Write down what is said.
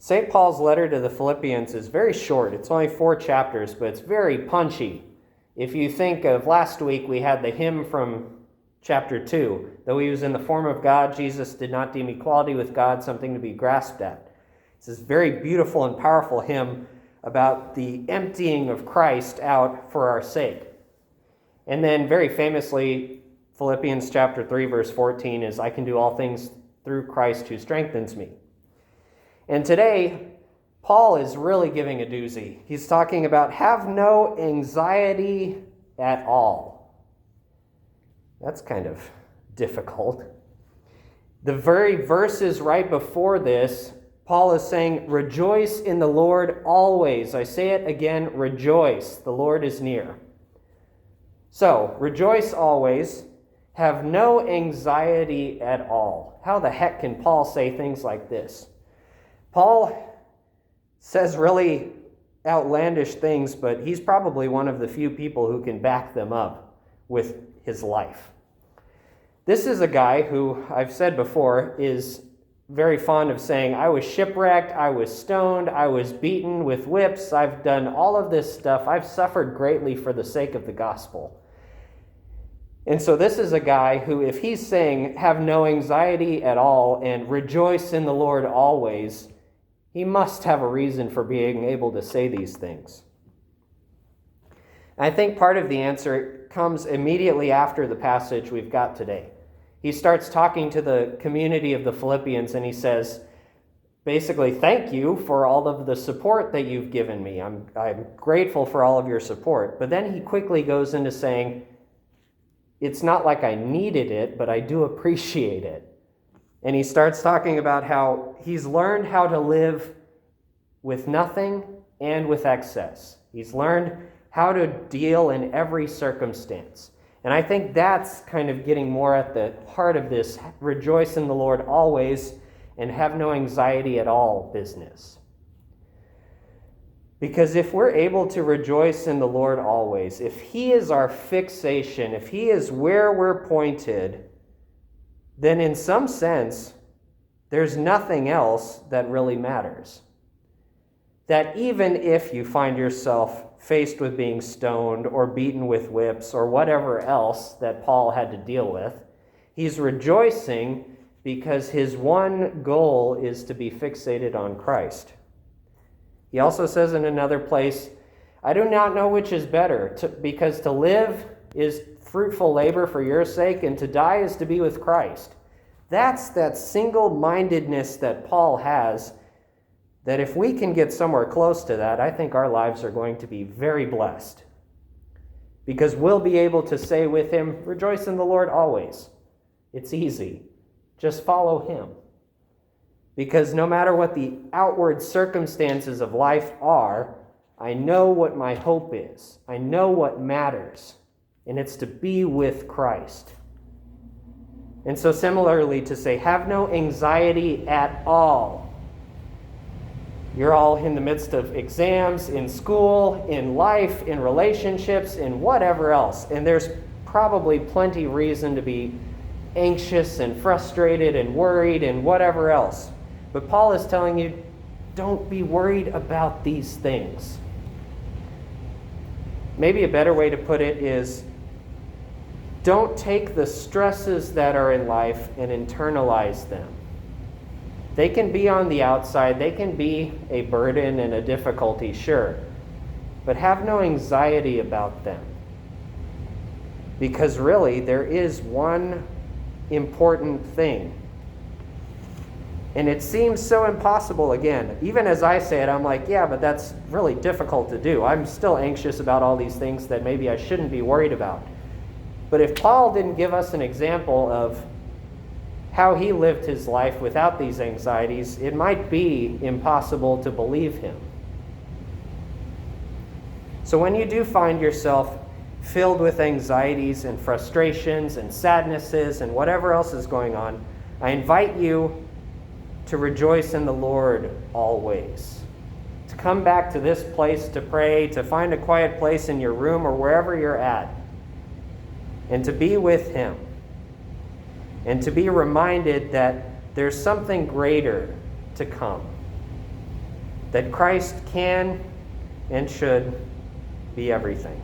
St. Paul's letter to the Philippians is very short. It's only 4 chapters, but it's very punchy. If you think of last week, we had the hymn from chapter 2. Though he was in the form of God, Jesus did not deem equality with God something to be grasped at. It's this very beautiful and powerful hymn about the emptying of Christ out for our sake. And then very famously, Philippians chapter 3, verse 14 is, I can do all things through Christ who strengthens me. And today, Paul is really giving a doozy. He's talking about have no anxiety at all. That's kind of difficult. The very verses right before this, Paul is saying, rejoice in the Lord always. I say it again, rejoice. The Lord is near. So, rejoice always. Have no anxiety at all. How the heck can Paul say things like this? Paul says really outlandish things, but he's probably one of the few people who can back them up with his life. This is a guy who, I've said before, is very fond of saying, I was shipwrecked, I was stoned, I was beaten with whips, I've done all of this stuff, I've suffered greatly for the sake of the gospel. And so this is a guy who, if he's saying, have no anxiety at all and rejoice in the Lord always, he must have a reason for being able to say these things. I think part of the answer comes immediately after the passage we've got today. He starts talking to the community of the Philippians and he says, basically, thank you for all of the support that you've given me. I'm grateful for all of your support. But then he quickly goes into saying, it's not like I needed it, but I do appreciate it. And he starts talking about how he's learned how to live with nothing and with excess. He's learned how to deal in every circumstance. And I think that's kind of getting more at the heart of this rejoice in the Lord always and have no anxiety at all business. Because if we're able to rejoice in the Lord always, if he is our fixation, if he is where we're pointed, then in some sense, there's nothing else that really matters. That even if you find yourself faced with being stoned or beaten with whips or whatever else that Paul had to deal with, he's rejoicing because his one goal is to be fixated on Christ. He also says in another place, I do not know which is better, because to live is fruitful labor for your sake, and to die is to be with Christ. That's that single-mindedness that Paul has, that if we can get somewhere close to that, I think our lives are going to be very blessed. Because we'll be able to say with him, rejoice in the Lord always. It's easy. Just follow him. Because no matter what the outward circumstances of life are, I know what my hope is. I know what matters. And it's to be with Christ. And so similarly to say, have no anxiety at all. You're all in the midst of exams, in school, in life, in relationships, in whatever else. And there's probably plenty reason to be anxious and frustrated and worried and whatever else. But Paul is telling you, don't be worried about these things. Maybe a better way to put it is, don't take the stresses that are in life and internalize them. They can be on the outside, they can be a burden and a difficulty, sure, but have no anxiety about them. Because really, there is one important thing. And it seems so impossible again. Even as I say it, I'm like, yeah, but that's really difficult to do. I'm still anxious about all these things that maybe I shouldn't be worried about. But if Paul didn't give us an example of how he lived his life without these anxieties, it might be impossible to believe him. So when you do find yourself filled with anxieties and frustrations and sadnesses and whatever else is going on, I invite you to rejoice in the Lord always. To come back to this place to pray, to find a quiet place in your room or wherever you're at, and to be with him. And to be reminded that there's something greater to come. that Christ can and should be everything.